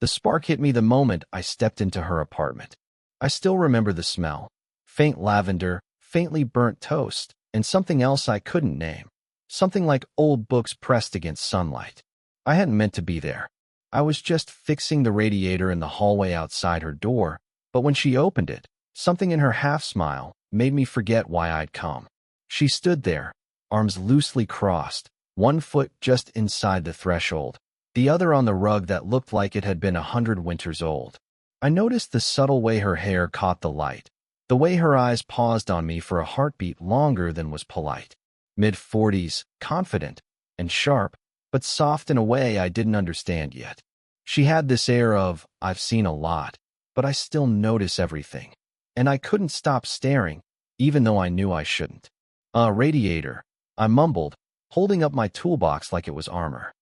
The spark hit me the moment I stepped into her apartment. I still remember the smell. Faint lavender, faintly burnt toast, and something else I couldn't name. Something like old books pressed against sunlight. I hadn't meant to be there. I was just fixing the radiator in the hallway outside her door, but when she opened it, something in her half-smile made me forget why I'd come. She stood there, arms loosely crossed, one foot just inside the threshold, the other on the rug that looked like it had been 100 winters old. I noticed the subtle way her hair caught the light, the way her eyes paused on me for a heartbeat longer than was polite. Mid-40s, confident and sharp, but soft in a way I didn't understand yet. She had this air of, I've seen a lot, but I still notice everything. And I couldn't stop staring, even though I knew I shouldn't. Radiator, I mumbled, holding up my toolbox like it was armor.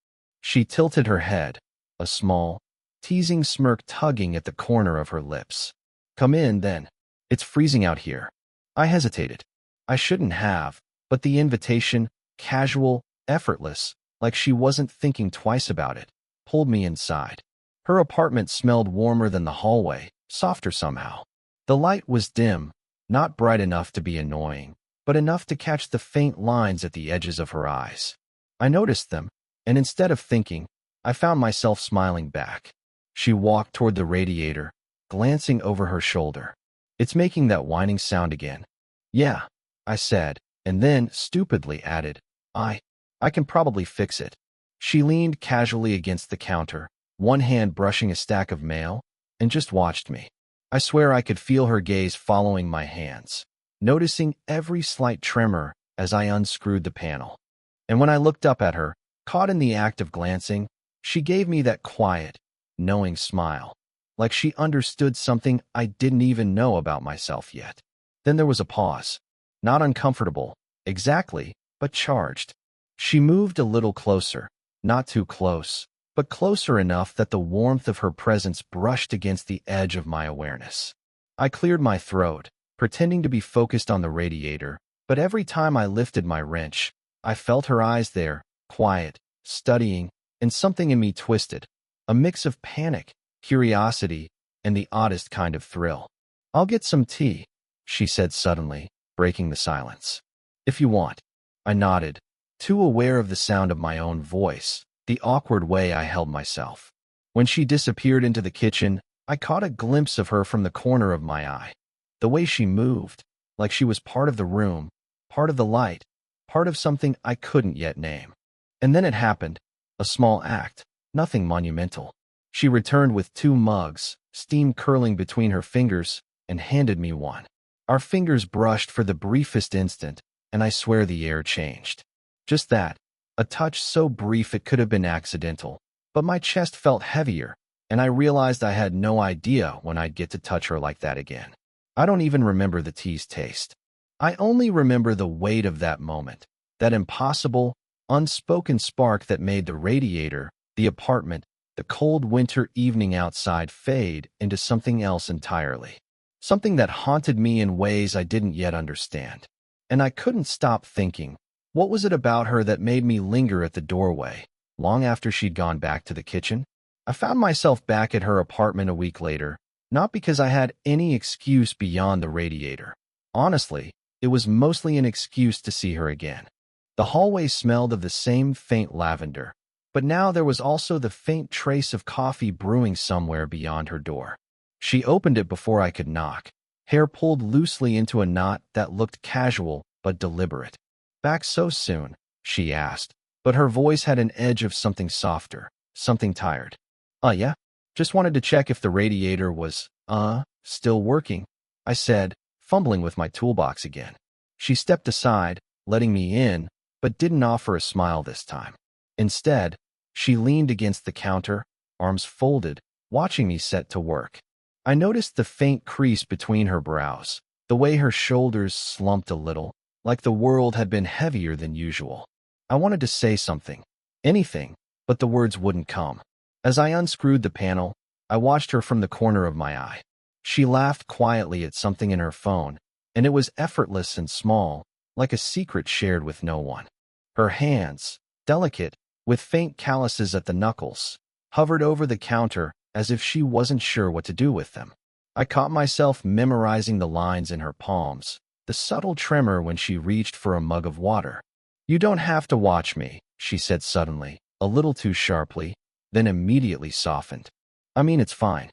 She tilted her head, a small, teasing smirk tugging at the corner of her lips. Come in, then. It's freezing out here. I hesitated. I shouldn't have, but the invitation, casual, effortless, like she wasn't thinking twice about it, pulled me inside. Her apartment smelled warmer than the hallway, softer somehow. The light was dim, not bright enough to be annoying, but enough to catch the faint lines at the edges of her eyes. I noticed them, and instead of thinking, I found myself smiling back. She walked toward the radiator, glancing over her shoulder. It's making that whining sound again. Yeah, I said, and then, stupidly added, I can probably fix it. She leaned casually against the counter, one hand brushing a stack of mail, and just watched me. I swear I could feel her gaze following my hands, noticing every slight tremor as I unscrewed the panel. And when I looked up at her, caught in the act of glancing, she gave me that quiet, knowing smile, like she understood something I didn't even know about myself yet. Then there was a pause. Not uncomfortable, exactly, but charged. She moved a little closer, not too close, but closer enough that the warmth of her presence brushed against the edge of my awareness. I cleared my throat, pretending to be focused on the radiator, but every time I lifted my wrench, I felt her eyes there, quiet, studying, and something in me twisted, a mix of panic, curiosity, and the oddest kind of thrill. I'll get some tea, she said suddenly, breaking the silence. If you want. I nodded, too aware of the sound of my own voice, the awkward way I held myself. When she disappeared into the kitchen, I caught a glimpse of her from the corner of my eye. The way she moved, like she was part of the room, part of the light, part of something I couldn't yet name. And then it happened, a small act, nothing monumental. She returned with 2 mugs, steam curling between her fingers, and handed me one. Our fingers brushed for the briefest instant, and I swear the air changed. Just that, a touch so brief it could have been accidental, but my chest felt heavier, and I realized I had no idea when I'd get to touch her like that again. I don't even remember the tea's taste. I only remember the weight of that moment, that impossible, unspoken spark that made the radiator, the apartment, the cold winter evening outside fade into something else entirely. Something that haunted me in ways I didn't yet understand. And I couldn't stop thinking, what was it about her that made me linger at the doorway, long after she'd gone back to the kitchen? I found myself back at her apartment a week later, not because I had any excuse beyond the radiator. Honestly, it was mostly an excuse to see her again. The hallway smelled of the same faint lavender, but now there was also the faint trace of coffee brewing somewhere beyond her door. She opened it before I could knock, hair pulled loosely into a knot that looked casual but deliberate. Back so soon? She asked, but her voice had an edge of something softer, something tired. Yeah? Just wanted to check if the radiator was, still working, I said, fumbling with my toolbox again. She stepped aside, letting me in, but didn't offer a smile this time. Instead, she leaned against the counter, arms folded, watching me set to work. I noticed the faint crease between her brows, the way her shoulders slumped a little, like the world had been heavier than usual. I wanted to say something, anything, but the words wouldn't come. As I unscrewed the panel, I watched her from the corner of my eye. She laughed quietly at something in her phone, and it was effortless and small, like a secret shared with no one. Her hands, delicate, with faint calluses at the knuckles, hovered over the counter as if she wasn't sure what to do with them. I caught myself memorizing the lines in her palms, the subtle tremor when she reached for a mug of water. "You don't have to watch me," she said suddenly, a little too sharply, then immediately softened. "I mean, it's fine.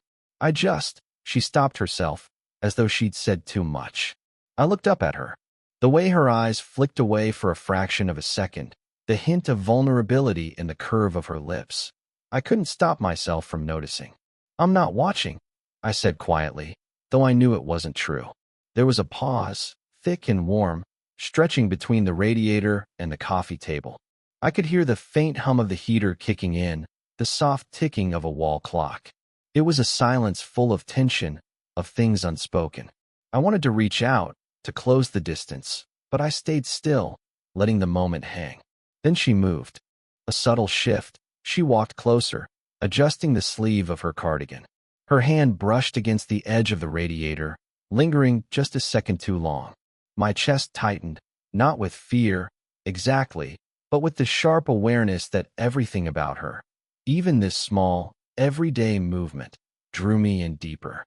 She stopped herself, as though she'd said too much. I looked up at her. The way her eyes flicked away for a fraction of a second, the hint of vulnerability in the curve of her lips. I couldn't stop myself from noticing. "I'm not watching," I said quietly, though I knew it wasn't true. There was a pause, thick and warm, stretching between the radiator and the coffee table. I could hear the faint hum of the heater kicking in, the soft ticking of a wall clock. It was a silence full of tension, of things unspoken. I wanted to reach out, to close the distance, but I stayed still, letting the moment hang. Then she moved. A subtle shift. She walked closer, adjusting the sleeve of her cardigan. Her hand brushed against the edge of the radiator, lingering just a second too long. My chest tightened, not with fear, exactly, but with the sharp awareness that everything about her, even this small, everyday movement, drew me in deeper.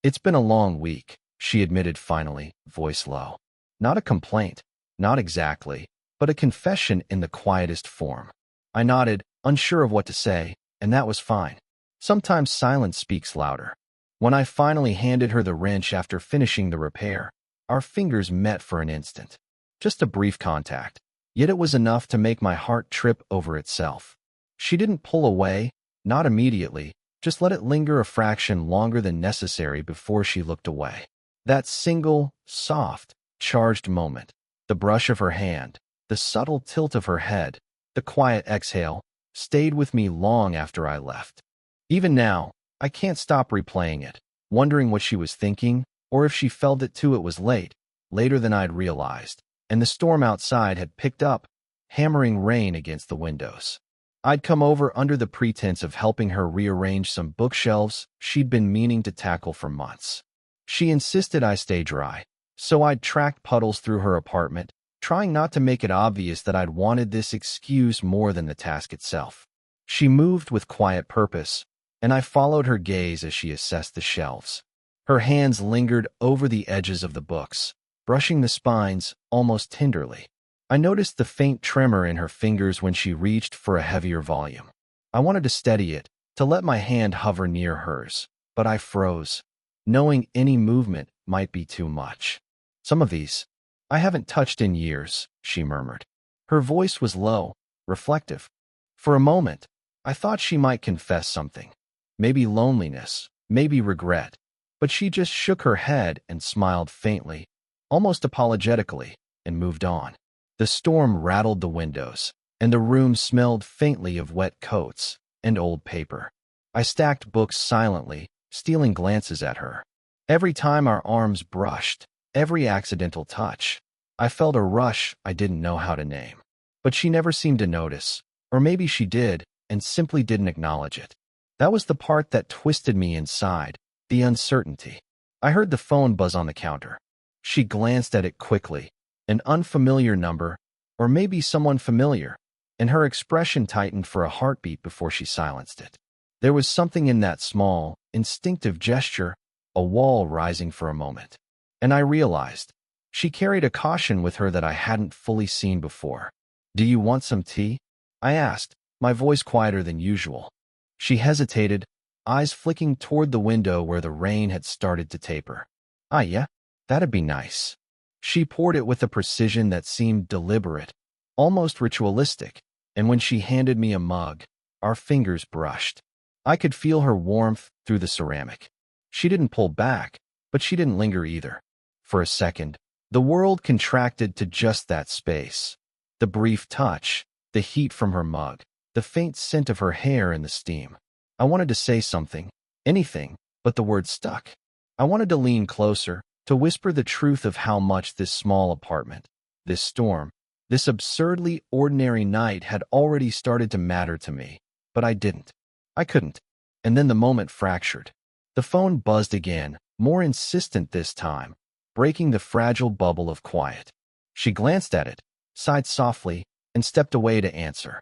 It's been a long week," she admitted finally, voice low. Not a complaint, not exactly, but a confession in the quietest form. I nodded, unsure of what to say, and that was fine. Sometimes silence speaks louder. When I finally handed her the wrench after finishing the repair, our fingers met for an instant. Just a brief contact, yet it was enough to make my heart trip over itself. She didn't pull away, not immediately, just let it linger a fraction longer than necessary before she looked away. That single, soft, charged moment, the brush of her hand, the subtle tilt of her head, the quiet exhale, stayed with me long after I left. Even now, I can't stop replaying it, wondering what she was thinking, or if she felt it too. It was late, later than I'd realized, and the storm outside had picked up, hammering rain against the windows. I'd come over under the pretense of helping her rearrange some bookshelves she'd been meaning to tackle for months. She insisted I stay dry, so I'd tracked puddles through her apartment, trying not to make it obvious that I'd wanted this excuse more than the task itself. She moved with quiet purpose, and I followed her gaze as she assessed the shelves. Her hands lingered over the edges of the books, brushing the spines almost tenderly. I noticed the faint tremor in her fingers when she reached for a heavier volume. I wanted to steady it, to let my hand hover near hers, but I froze, knowing any movement might be too much. "Some of these I haven't touched in years," she murmured. Her voice was low, reflective. For a moment, I thought she might confess something. Maybe loneliness, maybe regret. But she just shook her head and smiled faintly, almost apologetically, and moved on. The storm rattled the windows, and the room smelled faintly of wet coats and old paper. I stacked books silently, stealing glances at her. Every time our arms brushed, every accidental touch, I felt a rush I didn't know how to name. But she never seemed to notice, or maybe she did and simply didn't acknowledge it. That was the part that twisted me inside, the uncertainty. I heard the phone buzz on the counter. She glanced at it quickly. An unfamiliar number, or maybe someone familiar, and her expression tightened for a heartbeat before she silenced it. There was something in that small, instinctive gesture, a wall rising for a moment. And I realized, she carried a caution with her that I hadn't fully seen before. "Do you want some tea?" I asked, my voice quieter than usual. She hesitated, eyes flicking toward the window where the rain had started to taper. Yeah, that'd be nice." She poured it with a precision that seemed deliberate, almost ritualistic, and when she handed me a mug, our fingers brushed. I could feel her warmth through the ceramic. She didn't pull back, but she didn't linger either. For a second, the world contracted to just that space. The brief touch, the heat from her mug, the faint scent of her hair in the steam. I wanted to say something, anything, but the word stuck. I wanted to lean closer, to whisper the truth of how much this small apartment, this storm, this absurdly ordinary night had already started to matter to me, but I didn't. I couldn't. And then the moment fractured. The phone buzzed again, more insistent this time, breaking the fragile bubble of quiet. She glanced at it, sighed softly, and stepped away to answer.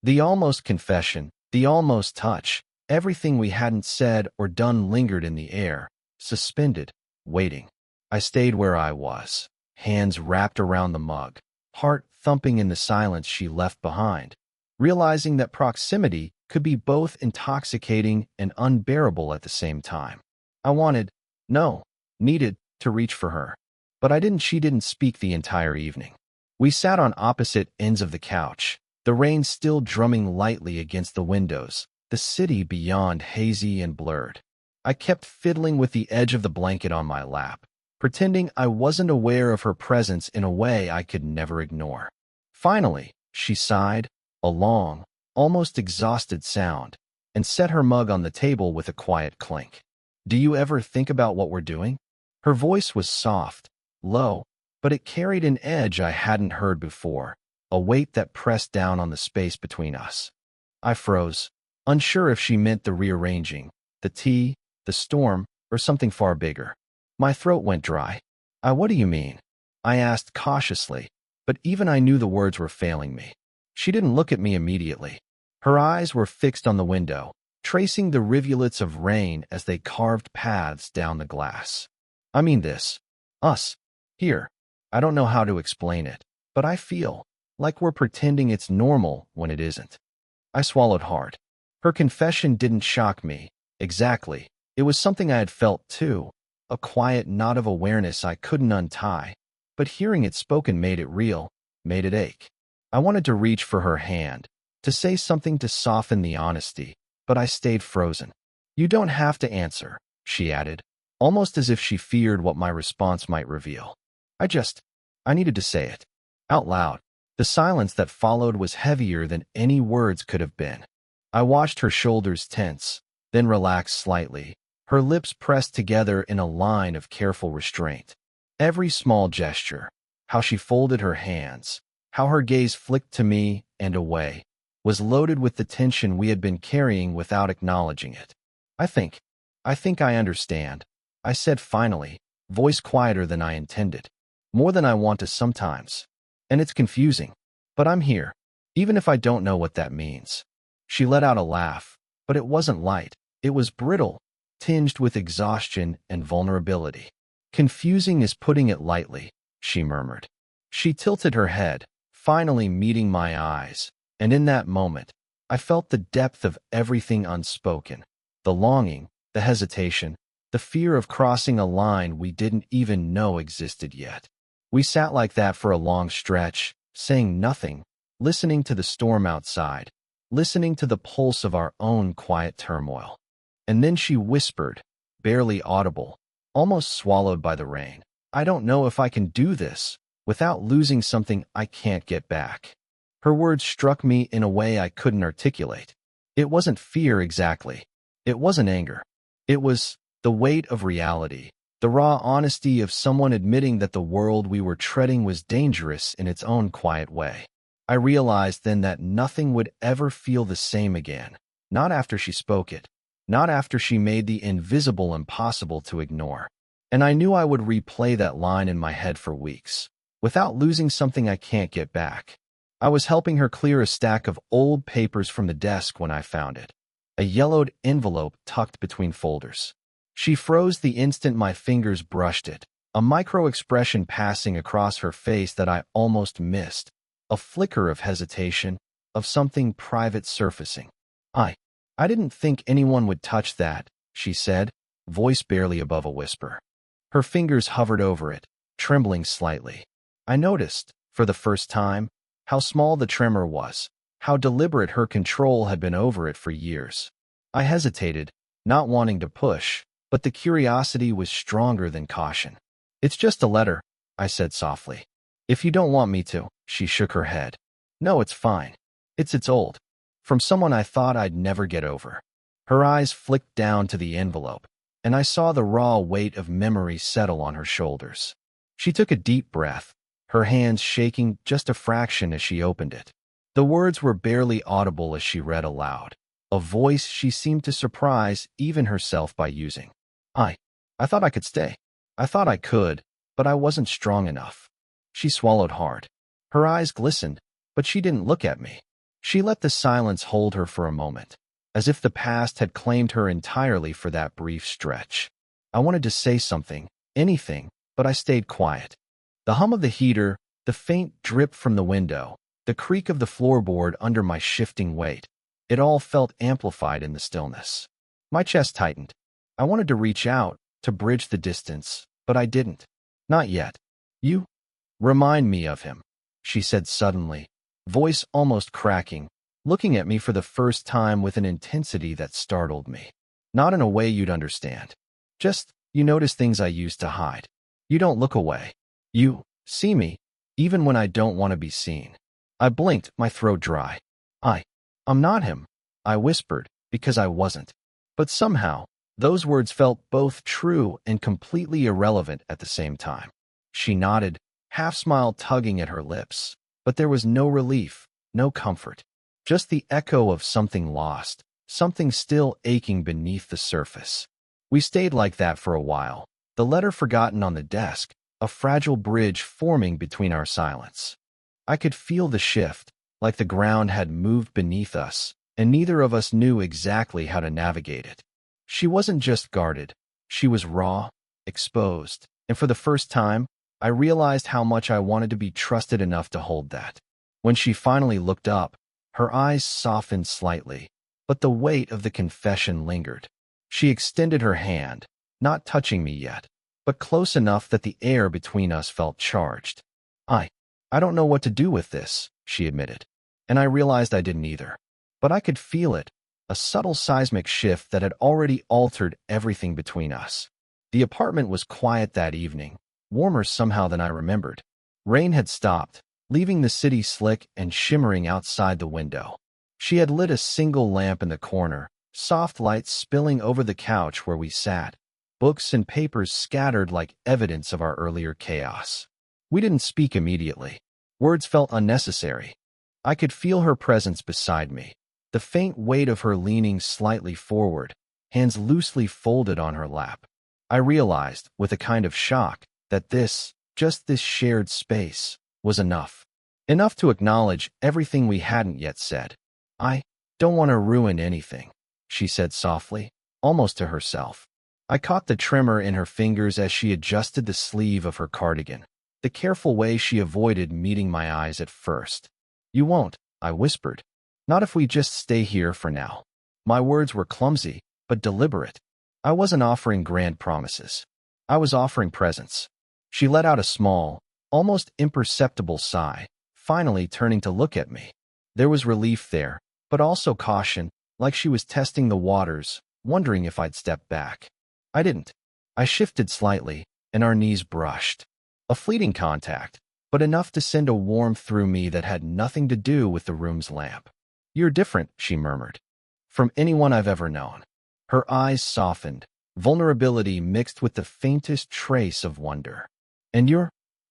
The almost confession, the almost touch, Everything we hadn't said or done lingered in the air, suspended, waiting. I stayed where I was, hands wrapped around the mug, heart thumping in the silence she left behind, realizing that proximity could be both intoxicating and unbearable at the same time. I wanted, no, needed, to reach for her. But she didn't speak the entire evening. We sat on opposite ends of the couch, the rain still drumming lightly against the windows, the city beyond hazy and blurred. I kept fiddling with the edge of the blanket on my lap, pretending I wasn't aware of her presence in a way I could never ignore. Finally, she sighed, a long, almost exhausted sound, and set her mug on the table with a quiet clink. Do you ever think about what we're doing? Her voice was soft, low, but it carried an edge I hadn't heard before, a weight that pressed down on the space between us. I froze, unsure if she meant the rearranging, the tea, the storm, or something far bigger. My throat went dry. What do you mean? I asked cautiously, but even I knew the words were failing me. She didn't look at me immediately. Her eyes were fixed on the window, tracing the rivulets of rain as they carved paths down the glass. I mean this. Us. Here. I don't know how to explain it, but I feel like we're pretending it's normal when it isn't. I swallowed hard. Her confession didn't shock me. Exactly. It was something I had felt too, a quiet knot of awareness I couldn't untie, but hearing it spoken made it real, made it ache. I wanted to reach for her hand, to say something to soften the honesty, but I stayed frozen. You don't have to answer, she added, almost as if she feared what my response might reveal. I needed to say it. Out loud. The silence that followed was heavier than any words could have been. I watched her shoulders tense, then relax slightly, her lips pressed together in a line of careful restraint. Every small gesture, how she folded her hands, how her gaze flicked to me and away, was loaded with the tension we had been carrying without acknowledging it. I think I understand, I said finally, voice quieter than I intended. More than I want to sometimes. And it's confusing. But I'm here, even if I don't know what that means. She let out a laugh, but it wasn't light. It was brittle, tinged with exhaustion and vulnerability. Confusing is putting it lightly, she murmured. She tilted her head, finally meeting my eyes, and in that moment, I felt the depth of everything unspoken. The longing, the hesitation, the fear of crossing a line we didn't even know existed yet. We sat like that for a long stretch, saying nothing, listening to the storm outside, listening to the pulse of our own quiet turmoil. And then she whispered, barely audible, almost swallowed by the rain. I don't know if I can do this without losing something I can't get back. Her words struck me in a way I couldn't articulate. It wasn't fear exactly. It wasn't anger. It was the weight of reality, the raw honesty of someone admitting that the world we were treading was dangerous in its own quiet way. I realized then that nothing would ever feel the same again, not after she spoke it, not after she made the invisible impossible to ignore. And I knew I would replay that line in my head for weeks, without losing something I can't get back. I was helping her clear a stack of old papers from the desk when I found it, a yellowed envelope tucked between folders. She froze the instant my fingers brushed it, a micro-expression passing across her face that I almost missed, a flicker of hesitation, of something private surfacing. I didn't think anyone would touch that, she said, voice barely above a whisper. Her fingers hovered over it, trembling slightly. I noticed, for the first time, how small the tremor was, how deliberate her control had been over it for years. I hesitated, not wanting to push, but the curiosity was stronger than caution. It's just a letter, I said softly. If you don't want me to, she shook her head. No, it's fine. It's old. From someone I thought I'd never get over. Her eyes flicked down to the envelope, and I saw the raw weight of memory settle on her shoulders. She took a deep breath, her hands shaking just a fraction as she opened it. The words were barely audible as she read aloud, a voice she seemed to surprise even herself by using. I thought I could stay. I thought I could, but I wasn't strong enough. She swallowed hard. Her eyes glistened, but she didn't look at me. She let the silence hold her for a moment. as if the past had claimed her entirely for that brief stretch. I wanted to say something, anything, but I stayed quiet. The hum of the heater, the faint drip from the window, the creak of the floorboard under my shifting weight, it all felt amplified in the stillness. My chest tightened. I wanted to reach out, to bridge the distance, but I didn't. Not yet. You remind me of him, she said suddenly, voice almost cracking, looking at me for the first time with an intensity that startled me. Not in a way you'd understand. Just, you notice things I used to hide. You don't look away. You see me, even when I don't want to be seen. I blinked, my throat dry. I'm not him, I whispered, because I wasn't. But somehow, those words felt both true and completely irrelevant at the same time. She nodded, half-smile tugging at her lips. But there was no relief, no comfort. Just the echo of something lost, something still aching beneath the surface. We stayed like that for a while, the letter forgotten on the desk, a fragile bridge forming between our silence. I could feel the shift, like the ground had moved beneath us, and neither of us knew exactly how to navigate it. She wasn't just guarded, she was raw, exposed, and for the first time, I realized how much I wanted to be trusted enough to hold that. When she finally looked up, her eyes softened slightly, but the weight of the confession lingered. She extended her hand, not touching me yet, but close enough that the air between us felt charged. I don't know what to do with this, she admitted. And I realized I didn't either. But I could feel it, a subtle seismic shift that had already altered everything between us. The apartment was quiet that evening, warmer somehow than I remembered. Rain had stopped, leaving the city slick and shimmering outside the window. She had lit a single lamp in the corner, soft light spilling over the couch where we sat, books and papers scattered like evidence of our earlier chaos. We didn't speak immediately. Words felt unnecessary. I could feel her presence beside me, the faint weight of her leaning slightly forward, hands loosely folded on her lap. I realized, with a kind of shock, that just this shared space, was enough. Enough to acknowledge everything we hadn't yet said. I don't want to ruin anything, she said softly, almost to herself. I caught the tremor in her fingers as she adjusted the sleeve of her cardigan, the careful way she avoided meeting my eyes at first. You won't, I whispered. Not if we just stay here for now. My words were clumsy, but deliberate. I wasn't offering grand promises. I was offering presence. She let out a small, almost imperceptible sigh, finally turning to look at me. There was relief there, but also caution, like she was testing the waters, wondering if I'd step back. I didn't. I shifted slightly, and our knees brushed. A fleeting contact, but enough to send a warmth through me that had nothing to do with the room's lamp. You're different, she murmured, from anyone I've ever known. Her eyes softened, vulnerability mixed with the faintest trace of wonder. And you're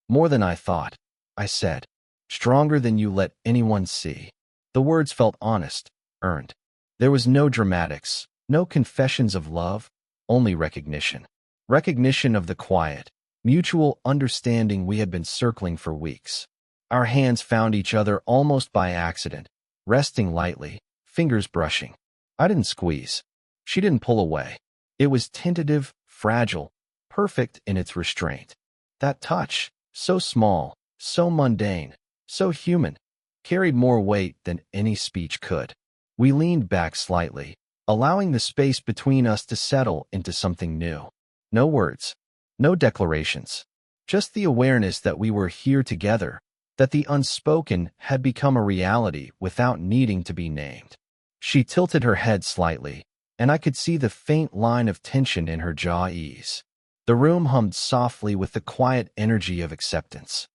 more than I thought, I said, stronger than you let anyone see. The words felt honest, earned. There was no dramatics, no confessions of love, only recognition. Recognition of the quiet, mutual understanding we had been circling for weeks. Our hands found each other almost by accident, resting lightly, fingers brushing. I didn't squeeze. She didn't pull away. It was tentative, fragile, perfect in its restraint. That touch, so small, so mundane, so human, carried more weight than any speech could. We leaned back slightly, allowing the space between us to settle into something new. No words. No declarations, just the awareness that we were here together, that the unspoken had become a reality without needing to be named. She tilted her head slightly, and I could see the faint line of tension in her jaw ease. The room hummed softly with the quiet energy of acceptance.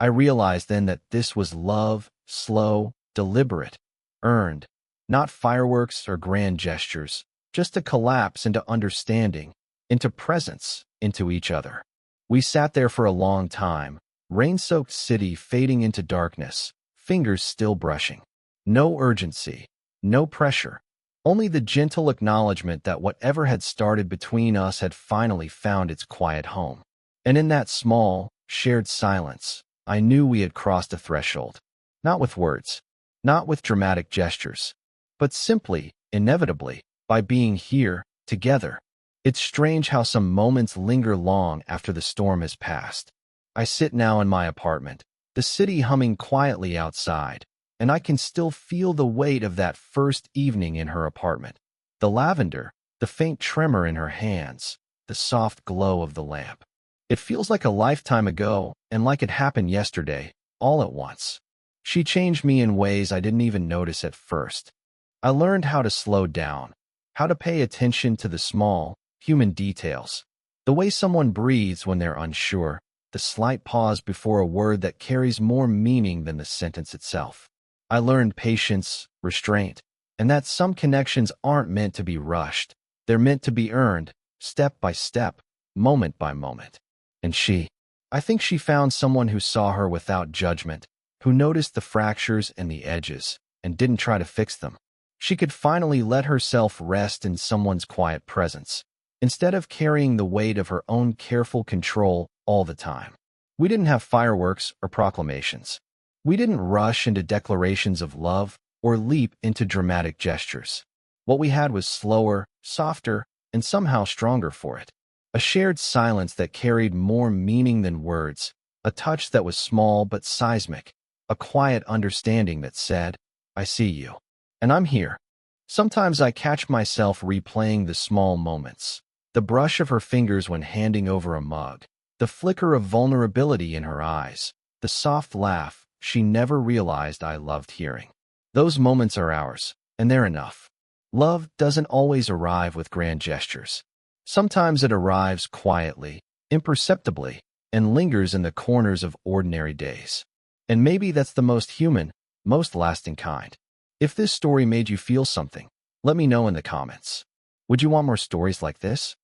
I realized then that this was love, slow, deliberate, earned, not fireworks or grand gestures, just a collapse into understanding, into presence, into each other. We sat there for a long time, rain-soaked city fading into darkness, fingers still brushing. No urgency, no pressure, only the gentle acknowledgement that whatever had started between us had finally found its quiet home. And in that small, shared silence, I knew we had crossed a threshold. Not with words, not with dramatic gestures, but simply inevitably, by being here, together. It's strange how some moments linger long after the storm has passed. I sit now in my apartment, the city humming quietly outside, and I can still feel the weight of that first evening in her apartment. The lavender, the faint tremor in her hands, the soft glow of the lamp. It feels like a lifetime ago, and like it happened yesterday, all at once. She changed me in ways I didn't even notice at first. I learned how to slow down, how to pay attention to the small, human details. The way someone breathes when they're unsure, the slight pause before a word that carries more meaning than the sentence itself. I learned patience, restraint, and that some connections aren't meant to be rushed. They're meant to be earned, step by step, moment by moment. And I think she found someone who saw her without judgment, who noticed the fractures and the edges, and didn't try to fix them. She could finally let herself rest in someone's quiet presence, instead of carrying the weight of her own careful control all the time. We didn't have fireworks or proclamations. We didn't rush into declarations of love or leap into dramatic gestures. What we had was slower, softer, and somehow stronger for it. A shared silence that carried more meaning than words, a touch that was small but seismic, a quiet understanding that said, "I see you. And I'm here." Sometimes I catch myself replaying the small moments. The brush of her fingers when handing over a mug, the flicker of vulnerability in her eyes, the soft laugh she never realized I loved hearing. Those moments are ours, and they're enough. Love doesn't always arrive with grand gestures. Sometimes it arrives quietly, imperceptibly, and lingers in the corners of ordinary days. And maybe that's the most human, most lasting kind. If this story made you feel something, let me know in the comments. Would you want more stories like this?